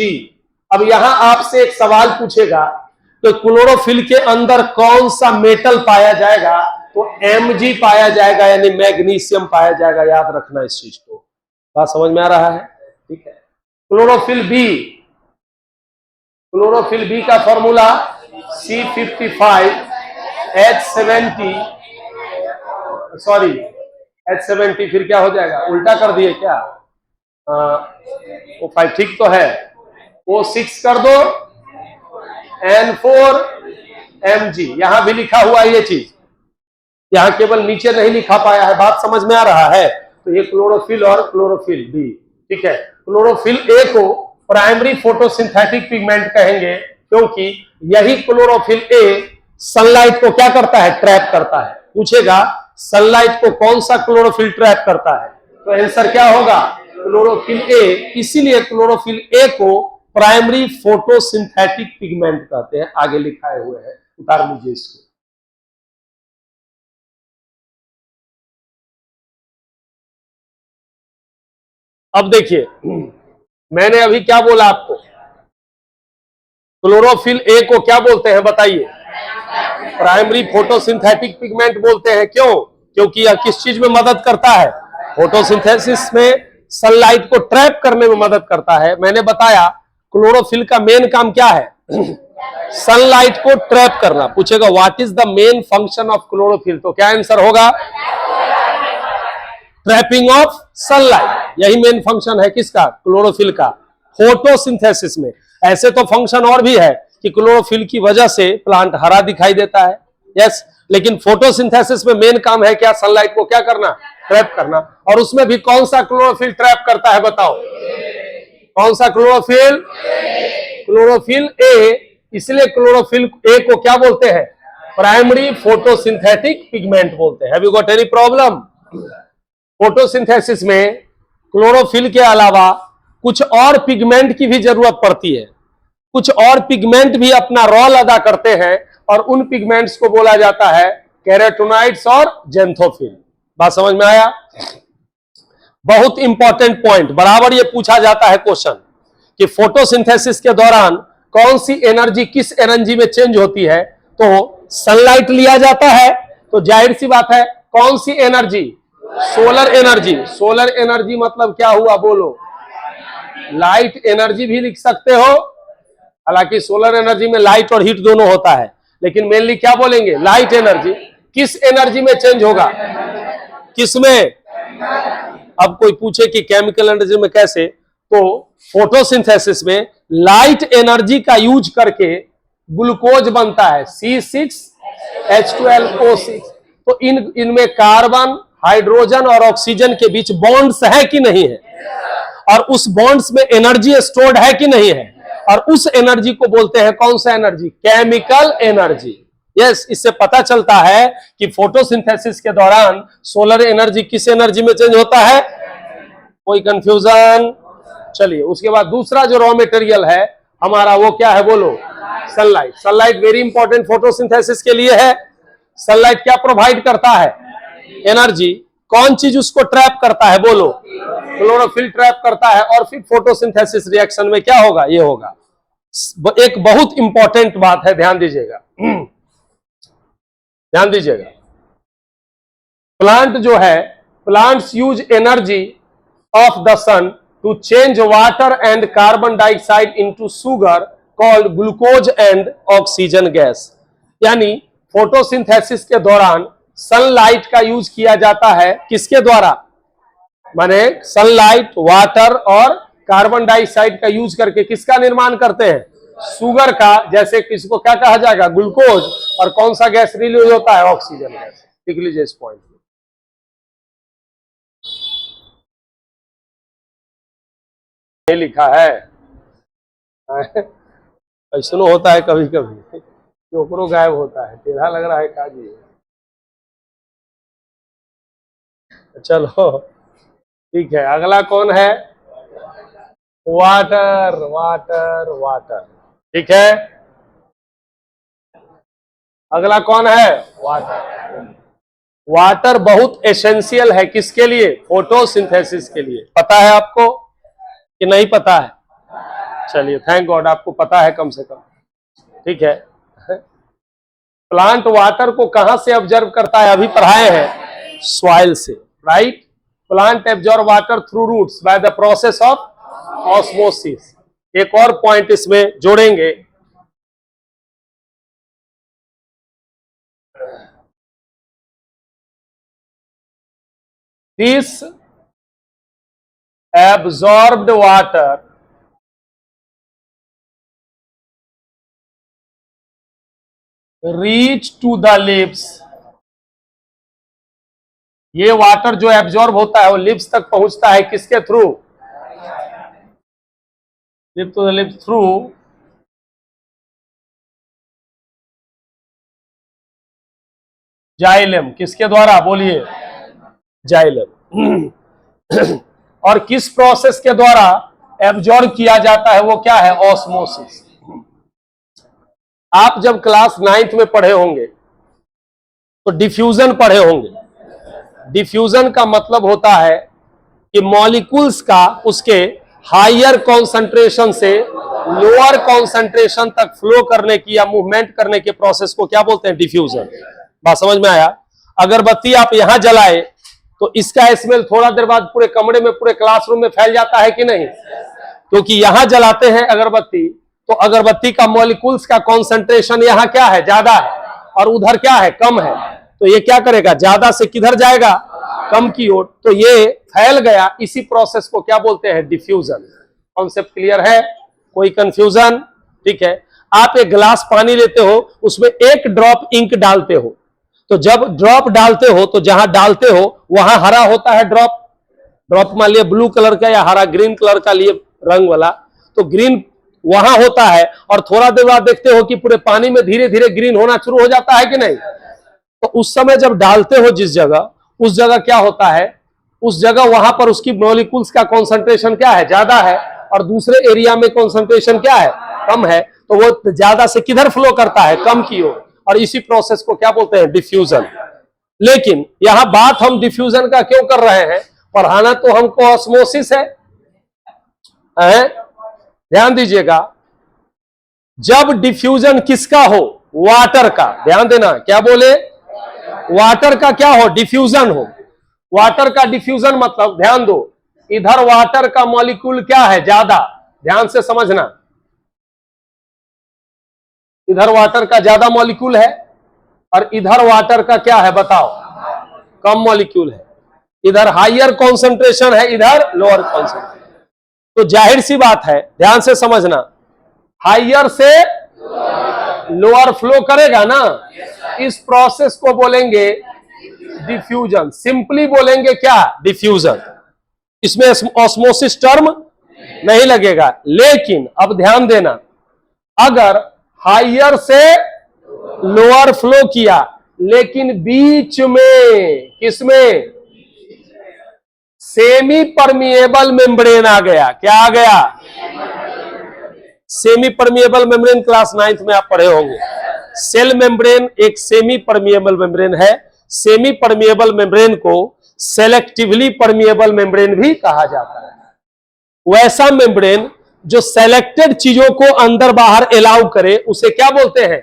अब यहां आपसे एक सवाल पूछेगा तो क्लोरोफिल के अंदर कौन सा मेटल पाया जाएगा, तो Mg पाया जाएगा, यानी मैग्नीशियम पाया जाएगा। याद रखना इस चीज को। बात समझ में आ रहा है? ठीक है। क्लोरोफिल बी का फॉर्मूला C55 H70 फिर क्या हो जाएगा, उल्टा कर दिए क्या, O5 ठीक तो है, O6 कर दो, N4 Mg। यहां भी लिखा हुआ है ये चीज, यहां केवल नीचे नहीं लिखा पाया है। बात समझ में आ रहा है? तो ये क्लोरोफिल और क्लोरोफिल बी। ठीक है, क्लोरोफिल ए को प्राइमरी फोटोसिंथेटिक पिगमेंट कहेंगे, क्योंकि यही क्लोरोफिल ए सनलाइट को क्या करता है, ट्रैप करता है। पूछेगा सनलाइट को कौन सा क्लोरोफिल ट्रैप करता है, तो आंसर क्या होगा, क्लोरोफिल ए, इसीलिए क्लोरोफिल ए को प्राइमरी फोटोसिंथेटिक पिगमेंट कहते हैं। आगे लिखाए हुए हैं, उतार लीजिए इसको। अब देखिए, मैंने अभी क्या बोला आपको, क्लोरोफिल ए को क्या बोलते हैं बताइए? प्राइमरी फोटोसिंथेटिक पिगमेंट बोलते हैं। क्यों? क्योंकि यह किस चीज में मदद करता है? फोटोसिंथेसिस में सनलाइट को ट्रैप करने में मदद करता है। मैंने बताया क्लोरोफिल का मेन काम क्या है? सनलाइट को ट्रैप करना। पूछेगा what is the main function of chlorophyll, तो क्या आंसर होगा? Trapping of sunlight. यही मेन फंक्शन है किसका? क्लोरोफिल का, फोटोसिंथेसिस में। ऐसे तो फंक्शन और भी है कि क्लोरोफिल की वजह से प्लांट हरा दिखाई देता है, यस, लेकिन फोटोसिंथेसिस में मेन काम है क्या? सनलाइट को क्या करना? ट्रैप करना। और उसमें भी कौन सा क्लोरोफिल ट्रैप करता है बताओ? कौन सा क्लोरोफिल? Chlorophyll A. इसलिए क्लोरोफिल ए को क्या बोलते हैं? प्राइमरी फोटोसिंथेटिक पिगमेंट बोलते हैं। Have you got any problem? Photosynthesis में क्लोरोफिल के अलावा कुछ और पिगमेंट की भी जरूरत पड़ती है। कुछ और पिगमेंट भी अपना रोल अदा करते हैं और उन पिगमेंट्स को बोला जाता है कैरोटीनॉइड्स और ज़ैंथोफिल। बात समझ में आया? बहुत इंपॉर्टेंट पॉइंट, बराबर ये पूछा जाता है क्वेश्चन कि फोटोसिंथेसिस के दौरान कौन सी एनर्जी किस एनर्जी में चेंज होती है? तो सनलाइट लिया जाता है, तो जाहिर सी बात है कौन सी energy? Solar energy. Solar energy मतलब क्या हुआ बोलो? लाइट एनर्जी भी लिख सकते हो, हालांकि सोलर एनर्जी में लाइट और हीट दोनों होता है, लेकिन मेनली क्या बोलेंगे? Light energy. किस एनर्जी में चेंज होगा? किस में? अब कोई पूछे कि केमिकल एनर्जी में कैसे, तो फोटोसिंथेसिस में लाइट एनर्जी का यूज करके ग्लूकोज बनता है C6H12O6। तो इनमें कार्बन, हाइड्रोजन और ऑक्सीजन के बीच बॉन्ड्स है कि नहीं है? और उस बॉन्ड्स में एनर्जी स्टोर्ड है कि नहीं है? और उस एनर्जी को बोलते हैं कौन सा एनर्जी? Chemical energy. यस, इससे पता चलता है कि फोटोसिंथेसिस के दौरान सोलर एनर्जी किस एनर्जी में चेंज होता है। कोई कंफ्यूजन? चलिए, उसके बाद दूसरा जो रॉ मटेरियल है हमारा वो क्या है बोलो? Sunlight. Sunlight very important photosynthesis के लिए है। सनलाइट क्या प्रोवाइड करता है? एनर्जी। कौन चीज उसको ट्रैप करता है बोलो? क्लोरोफिल ट्रैप करता है। और फिर फोटोसिंथेसिस रिएक्शन में क्या होगा? ये होगा। एक बहुत इंपॉर्टेंट बात है, ध्यान दीजिएगा, ध्यान दीजिएगा। प्लांट जो है, plants use energy of the sun to change water and carbon dioxide into sugar called glucose and oxygen gas. यानी फोटोसिंथेसिस के दौरान सनलाइट का यूज किया जाता है। किसके द्वारा? माने सनलाइट, वाटर और कार्बन डाइऑक्साइड का यूज करके किसका निर्माण करते हैं? शुगर का। जैसे किसको क्या कहा जाएगा? ग्लूकोज। और कौन सा गैस रिलीज होता है? Oxygen gas. लिख लीजिए इस पॉइंट। लिखा है ऐसा होता है कभी कभी, चोकरो गायब होता है, टेढ़ा लग रहा है काजी। चलो ठीक है, अगला कौन है? वाटर। वाटर वाटर, ठीक है। अगला कौन है? वाटर। वाटर बहुत एसेंशियल है किसके लिए? फोटोसिंथेसिस के लिए। पता है आपको कि नहीं पता है? चलिए, थैंक गॉड आपको पता है कम से कम, ठीक है। प्लांट वाटर को कहां से ऑब्जर्व करता है? अभी पढ़ाए हैं, सॉइल से, right. Plant absorb water through roots by the process of osmosis. एक और पॉइंट इसमें जोड़ेंगे, this absorbed water reach to the lips। ये वाटर जो एब्जॉर्ब होता है वो लिप्स तक पहुंचता है किसके through? Lip to the lips through xylem. किसके द्वारा बोलिए? जाइलम। और किस प्रोसेस के द्वारा एब्जॉर्ब किया जाता है, वो क्या है, ऑस्मोसिस। आप जब क्लास 9th में पढ़े होंगे तो डिफ्यूजन पढ़े होंगे। डिफ्यूजन का मतलब होता है कि मॉलिक्यूल्स का उसके हायर कॉन्सेंट्रेशन से लोअर कॉन्सेंट्रेशन तक फ्लो करने की या मूवमेंट करने के प्रोसेस को क्या बोलते हैं, डिफ्यूजन। बात समझ में आया। अगरबत्ती आप यहां जलाए तो इसका स्मेल थोड़ा देर बाद पूरे कमरे में, पूरे क्लासरूम में फैल जाता है कि नहीं, क्योंकि यहां जलाते हैं अगरबत्ती तो अगरबत्ती का मॉलिक्यूल्स का कॉन्सेंट्रेशन यहां क्या है, ज्यादा है, और उधर क्या है, कम है। तो ये क्या करेगा, ज्यादा से किधर जाएगा, कम की ओर, तो ये फैल गया। इसी प्रोसेस को क्या बोलते हैं, डिफ्यूजन। कॉन्सेप्ट क्लियर है, कोई कंफ्यूजन? ठीक है। आप एक गिलास पानी लेते हो, उसमें एक ड्रॉप इंक डालते हो, तो जब ड्रॉप डालते हो तो जहां डालते हो वहां हरा होता है ड्रॉप मान लिया ब्लू कलर का या हरा ग्रीन कलर का लिए रंग वाला, तो ग्रीन वहां होता है, और थोड़ा देर बाद देखते हो कि पूरे पानी में धीरे धीरे ग्रीन होना शुरू हो जाता है कि नहीं। तो उस समय जब डालते हो जिस जगह, उस जगह क्या होता है, उस जगह वहां पर उसकी मॉलिक्यूल्स का कॉन्सेंट्रेशन क्या है, ज्यादा है, और दूसरे एरिया में कॉन्सेंट्रेशन क्या है, कम है। तो वो ज्यादा से किधर फ्लो करता है, कम की ओर, और इसी प्रोसेस को क्या बोलते हैं, डिफ्यूजन। लेकिन यहां बात हम डिफ्यूजन का क्यों कर रहे हैं, पढ़ाना तो हमको ऑस्मोसिस है। ध्यान दीजिएगा, जब डिफ्यूजन किसका हो, वाटर का, ध्यान देना, क्या बोले, वाटर का क्या हो, डिफ्यूजन हो। वाटर का डिफ्यूजन मतलब, ध्यान दो, इधर वाटर का मॉलिक्यूल क्या है, ज्यादा, ध्यान से समझना, इधर वाटर का ज्यादा मॉलिक्यूल है और इधर वाटर का क्या है, बताओ, कम मॉलिक्यूल है। इधर हायर कॉन्सेंट्रेशन है, इधर लोअर कॉन्सेंट्रेशन। तो जाहिर सी बात है, ध्यान से समझना, हायर से लोअर फ्लो करेगा ना, इस प्रोसेस को बोलेंगे डिफ्यूजन। सिंपली बोलेंगे क्या, डिफ्यूजन। इसमें ऑस्मोसिस टर्म नहीं लगेगा। लेकिन अब ध्यान देना, अगर हायर से लोअर फ्लो किया, लेकिन बीच में किसमें, सेमी परमिएबल मेम्ब्रेन आ गया, क्या आ गया, semi permeable membrane class 9th में आप पढ़े होंगे। सेल मेम्ब्रेन एक सेमी परमिएबल मेम्ब्रेन है। सेमी परमिएबल मेम्ब्रेन को सेलेक्टिवली परमिएबल मेम्ब्रेन भी कहा जाता है। वैसा मेम्ब्रेन जो सेलेक्टेड चीजों को अंदर बाहर अलाउ करे, उसे क्या बोलते हैं,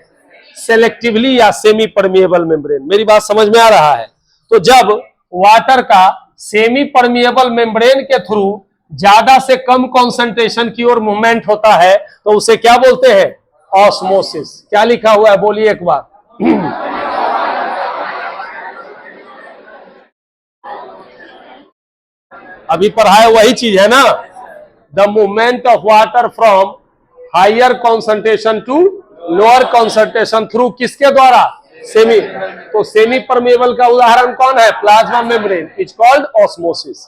सेलेक्टिवली या सेमी परमिएबल मेम्ब्रेन। मेरी बात समझ में आ रहा है। तो जब वाटर का सेमी परमिएबल मेम्ब्रेन के थ्रू ज्यादा से कम कॉन्सेंट्रेशन की ओर मूवमेंट होता है, तो उसे क्या बोलते हैं, ऑस्मोसिस। क्या लिखा हुआ है, बोलिए एक बार। अभी पढ़ाए वही चीज है ना, the movement of water from higher concentration to lower concentration through किसके द्वारा, सेमी। तो सेमी परमेबल का उदाहरण कौन है, plasma membrane, is called osmosis.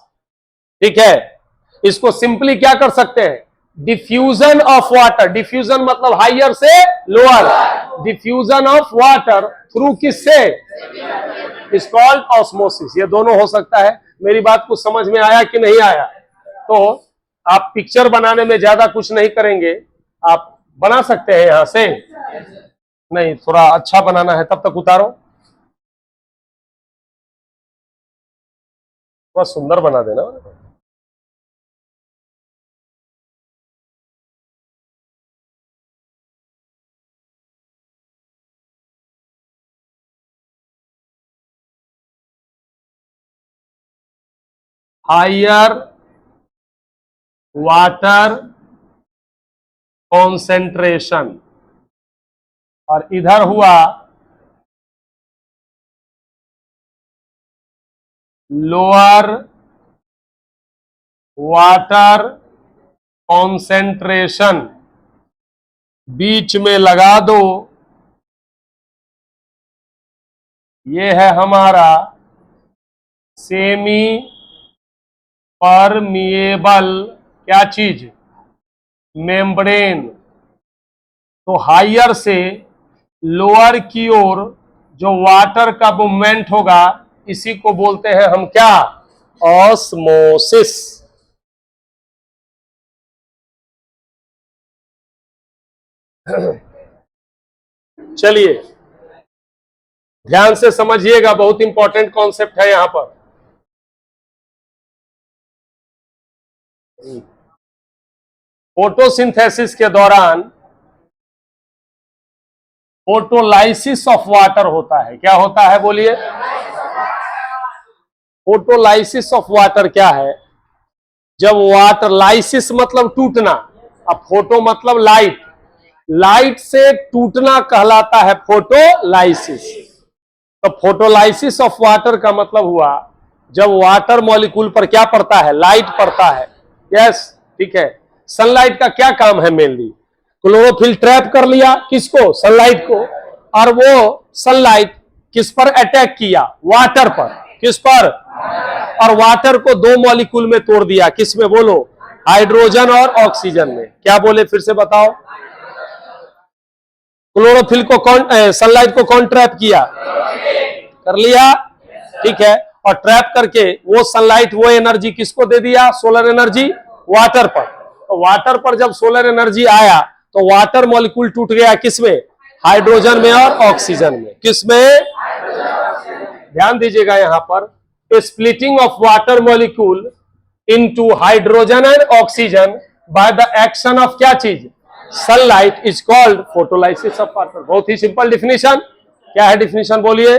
ठीक है। इसको सिंपली क्या कर सकते हैं, डिफ्यूजन ऑफ वाटर। डिफ्यूजन मतलब हायर से lower, diffusion of water through किससे, इज कॉल्ड ऑस्मोसिस। ये दोनों हो सकता है। मेरी बात कुछ समझ में आया कि नहीं आया? तो आप पिक्चर बनाने में ज्यादा कुछ नहीं करेंगे, आप बना सकते हैं यहां से। नहीं, थोड़ा अच्छा बनाना है, तब तक उतारो, थोड़ा सुंदर बना देना। हायर वाटर कॉन्सेंट्रेशन, और इधर हुआ लोअर वाटर कॉन्सेंट्रेशन, बीच में लगा दो, ये है हमारा सेमी परमिएबल क्या चीज, मेम्ब्रेन। तो हायर से लोअर की ओर जो वाटर का मूवमेंट होगा, इसी को बोलते हैं हम क्या, ऑस्मोसिस। चलिए ध्यान से समझिएगा, बहुत इंपॉर्टेंट कॉन्सेप्ट है यहां पर। फोटोसिंथेसिस के दौरान फोटोलाइसिस ऑफ वाटर होता है। क्या होता है बोलिए? फोटोलाइसिस ऑफ वाटर क्या है? जब वाटर, लाइसिस मतलब टूटना, अब फोटो मतलब लाइट, लाइट से टूटना कहलाता है फोटोलाइसिस। तो फोटोलाइसिस ऑफ वाटर का मतलब हुआ जब वाटर मॉलिक्यूल पर क्या पड़ता है? लाइट पड़ता है। यस, ठीक है। सनलाइट का क्या काम है? मेनली क्लोरोफिल ट्रैप कर लिया किसको? सनलाइट को, और वो सनलाइट किस पर अटैक किया? वाटर पर। किस पर? और वाटर को दो मॉलिक्यूल में तोड़ दिया। किस में बोलो? हाइड्रोजन और ऑक्सीजन में। क्या बोले फिर से बताओ? क्लोरोफिल को कौन, सनलाइट को कौन ट्रैप किया? कर लिया, ठीक है। और ट्रैप करके वो सनलाइट, वो एनर्जी किसको दे दिया? सोलर एनर्जी वाटर पर। तो वाटर पर जब सोलर एनर्जी आया तो वाटर मॉलिक्यूल टूट गया किसमें? हाइड्रोजन में और ऑक्सीजन में। किसमें? ध्यान दीजिएगा यहां पर, splitting of water molecule into hydrogen and oxygen by the action of क्या चीज? Sunlight is called photolysis of water. बहुत ही सिंपल डिफिनीशन। क्या है डिफिनीशन बोलिए?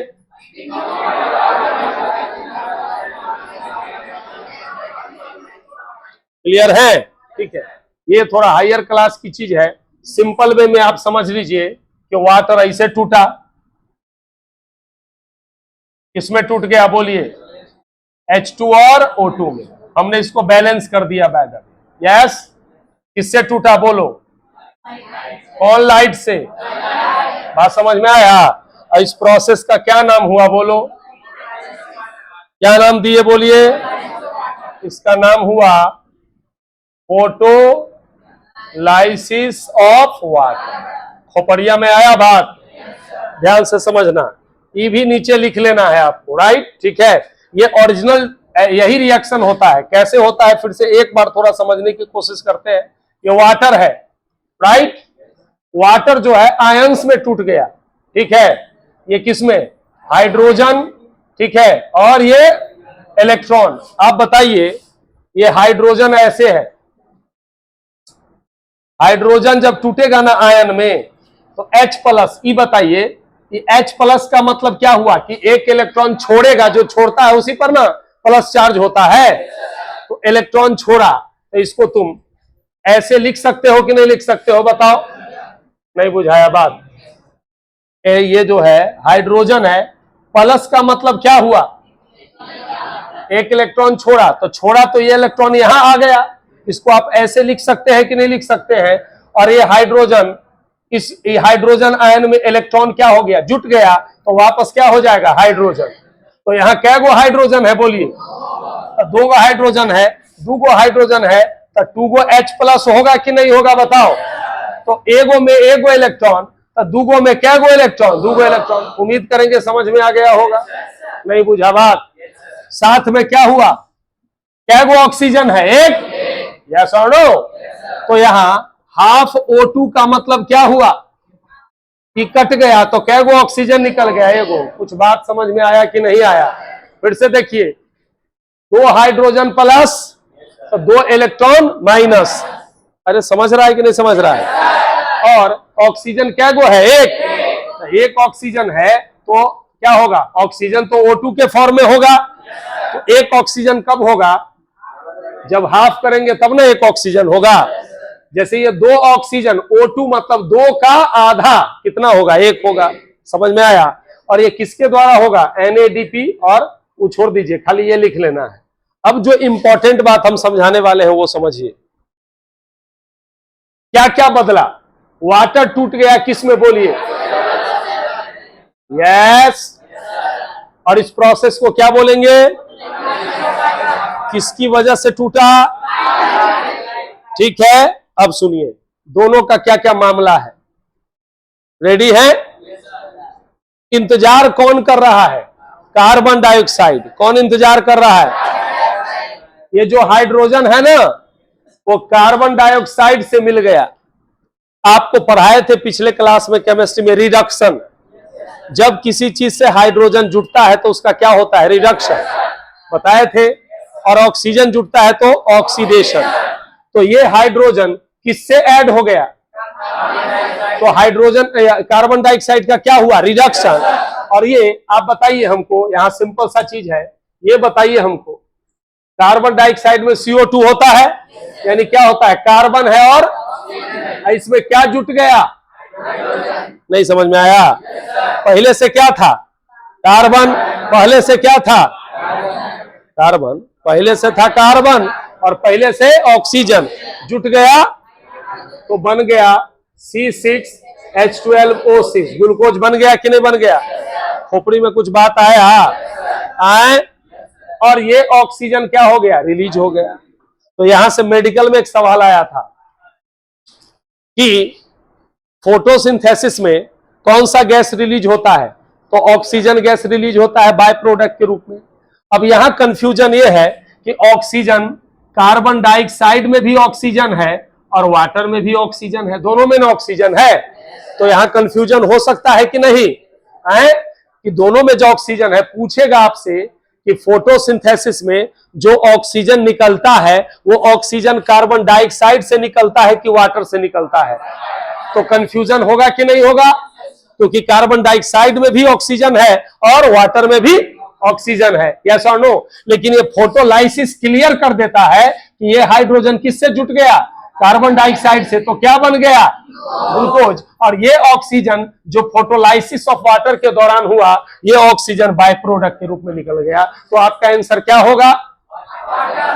क्लियर है? ठीक है। ये थोड़ा हायर क्लास की चीज है, सिंपल वे में आप समझ लीजिए कि वाटर ऐसे टूटा। किसमें टूट गया बोलिए? H2 और O2 में। हमने इसको बैलेंस कर दिया बाय द वे। यस, किससे टूटा बोलो? कौन? लाइट से। बात समझ में आया? इस प्रोसेस का क्या नाम हुआ बोलो? क्या नाम दिए बोलिए? इसका नाम हुआ फोटोलाइसिस ऑफ वाटर। खोपड़िया में आया बात? ध्यान से समझना, ये भी नीचे लिख लेना है आपको, राइट? ठीक है। ये ओरिजिनल यही रिएक्शन होता है। कैसे होता है फिर से एक बार थोड़ा समझने की कोशिश करते हैं। ये वाटर है, राइट? वाटर जो है आयंस में टूट गया, ठीक है। ये किसमें? हाइड्रोजन, ठीक है, और ये इलेक्ट्रॉन। आप बताइए, ये हाइड्रोजन ऐसे है, हाइड्रोजन जब टूटेगा ना आयन में तो H+, ये बताइए कि H+ का मतलब क्या हुआ? कि एक इलेक्ट्रॉन छोड़ेगा, जो छोड़ता है उसी पर ना प्लस चार्ज होता है। तो इलेक्ट्रॉन छोड़ा, तो इसको तुम ऐसे लिख सकते हो कि नहीं लिख सकते हो? बताओ। नहीं बुझाया बात? ये जो है हाइड्रोजन है, प्लस का मतलब क्या हुआ? एक इलेक्ट्रॉन छोड़ा, तो छोड़ा तो ये इलेक्ट्रॉन यहां आ गया। इसको आप ऐसे लिख सकते हैं कि नहीं लिख सकते हैं? और ये हाइड्रोजन, इस हाइड्रोजन आयन में इलेक्ट्रॉन क्या हो गया? जुट गया, तो वापस क्या हो जाएगा? हाइड्रोजन। तो यहाँ क्या गो हाइड्रोजन है बोलिए? तो 2 गो हाइड्रोजन है, 2 गो हाइड्रोजन है, तो 2 गो H+ होगा कि नहीं होगा? बताओ। तो एगो में एगो इलेक्ट्रॉन, तो 2 गो में क्या गो इलेक्ट्रॉन? 2 गो इलेक्ट्रॉन। उम्मीद करेंगे समझ में आ गया होगा। नहीं बुझा बात? साथ में क्या हुआ? क्या गो ऑक्सीजन है? एक। यस और नो? तो यहां हाफ O2 का मतलब क्या हुआ? कि कट गया, तो क्या गो ऑक्सीजन निकल गया? एगो। कुछ बात समझ में आया कि नहीं आया? फिर से देखिए, 2 हाइड्रोजन प्लस, तो 2 इलेक्ट्रॉन माइनस। अरे समझ रहा है कि नहीं समझ रहा है? और ऑक्सीजन क्या गो है? एक। तो एक ऑक्सीजन है तो क्या होगा? ऑक्सीजन तो O2 के फॉर्म में होगा। तो एक ऑक्सीजन कब होगा? जब हाफ करेंगे तब ना एक ऑक्सीजन होगा। जैसे ये 2 ऑक्सीजन, O2 मतलब 2 का आधा कितना होगा? 1 होगा। समझ में आया? और ये किसके द्वारा होगा? NADP। और वो छोड़ दीजिए, खाली ये लिख लेना है। अब जो इंपॉर्टेंट बात हम समझाने वाले हैं वो समझिए। क्या क्या बदला? वाटर टूट गया किस में बोलिए? यस। और इस प्रोसेस को क्या बोलेंगे? किसकी वजह से टूटा? ठीक है। अब सुनिए दोनों का क्या क्या मामला है। रेडी है? इंतजार कौन कर रहा है? Carbon dioxide. कौन इंतजार कर रहा है? ये जो हाइड्रोजन है ना, वो कार्बन डाइऑक्साइड से मिल गया। आपको पढ़ाए थे पिछले क्लास में केमिस्ट्री में रिडक्शन। जब किसी चीज से हाइड्रोजन जुड़ता है तो उसका क्या होता है? रिडक्शन बताए थे। और ऑक्सीजन जुड़ता है तो ऑक्सीडेशन। तो ये हाइड्रोजन किससे ऐड हो गया? तो हाइड्रोजन कार्बन डाइऑक्साइड का क्या हुआ? रिडक्शन। और ये आप बताइए हमको, यहां सिंपल सा चीज है, ये बताइए हमको, कार्बन डाइऑक्साइड में CO2 होता है, यानी क्या होता है? कार्बन है और इसमें क्या जुट गया? नहीं समझ में आया? पहले से क्या था? कार्बन। पहले से क्या था? कार्बन। पहले से था कार्बन और पहले से ऑक्सीजन जुट गया तो बन गया C6H12O6। ग्लूकोज बन गया कि नहीं बन गया? खोपड़ी में कुछ बात आया आए, और ये ऑक्सीजन क्या हो गया? रिलीज हो गया। तो यहां से मेडिकल में एक सवाल आया था कि फोटोसिंथेसिस में कौन सा गैस रिलीज होता है? तो ऑक्सीजन गैस रिलीज होता है बाय प्रोडक्ट के रूप में। अब यहां कंफ्यूजन यह है कि ऑक्सीजन, कार्बन डाइऑक्साइड में भी ऑक्सीजन है और वाटर में भी ऑक्सीजन है, दोनों में ना ऑक्सीजन है। तो यहां कंफ्यूजन हो सकता है कि नहीं है कि दोनों में जो ऑक्सीजन है, पूछेगा आपसे कि फोटोसिंथेसिस में जो ऑक्सीजन निकलता है वो ऑक्सीजन कार्बन डाइऑक्साइड से निकलता है कि वाटर से निकलता है? तो कंफ्यूजन होगा कि नहीं होगा? क्योंकि कार्बन डाइऑक्साइड में भी ऑक्सीजन है और वाटर में भी ऑक्सीजन है, यस और नो। लेकिन ये फोटोलाइसिस क्लियर कर देता है कि ये हाइड्रोजन किससे जुट गया? कार्बन डाइऑक्साइड से। तो क्या बन गया? ग्लूकोज। और ये ऑक्सीजन जो फोटोलाइसिस ऑफ वाटर के दौरान हुआ, ये ऑक्सीजन बाय प्रोडक्ट के रूप में निकल गया। तो आपका आंसर क्या होगा?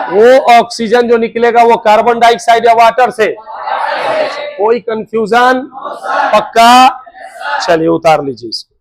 वो ऑक्सीजन जो निकलेगा वो कार्बन डाइऑक्साइड या वाटर से? कोई कंफ्यूजन? पक्का? चलिए उतार लीजिए इसको।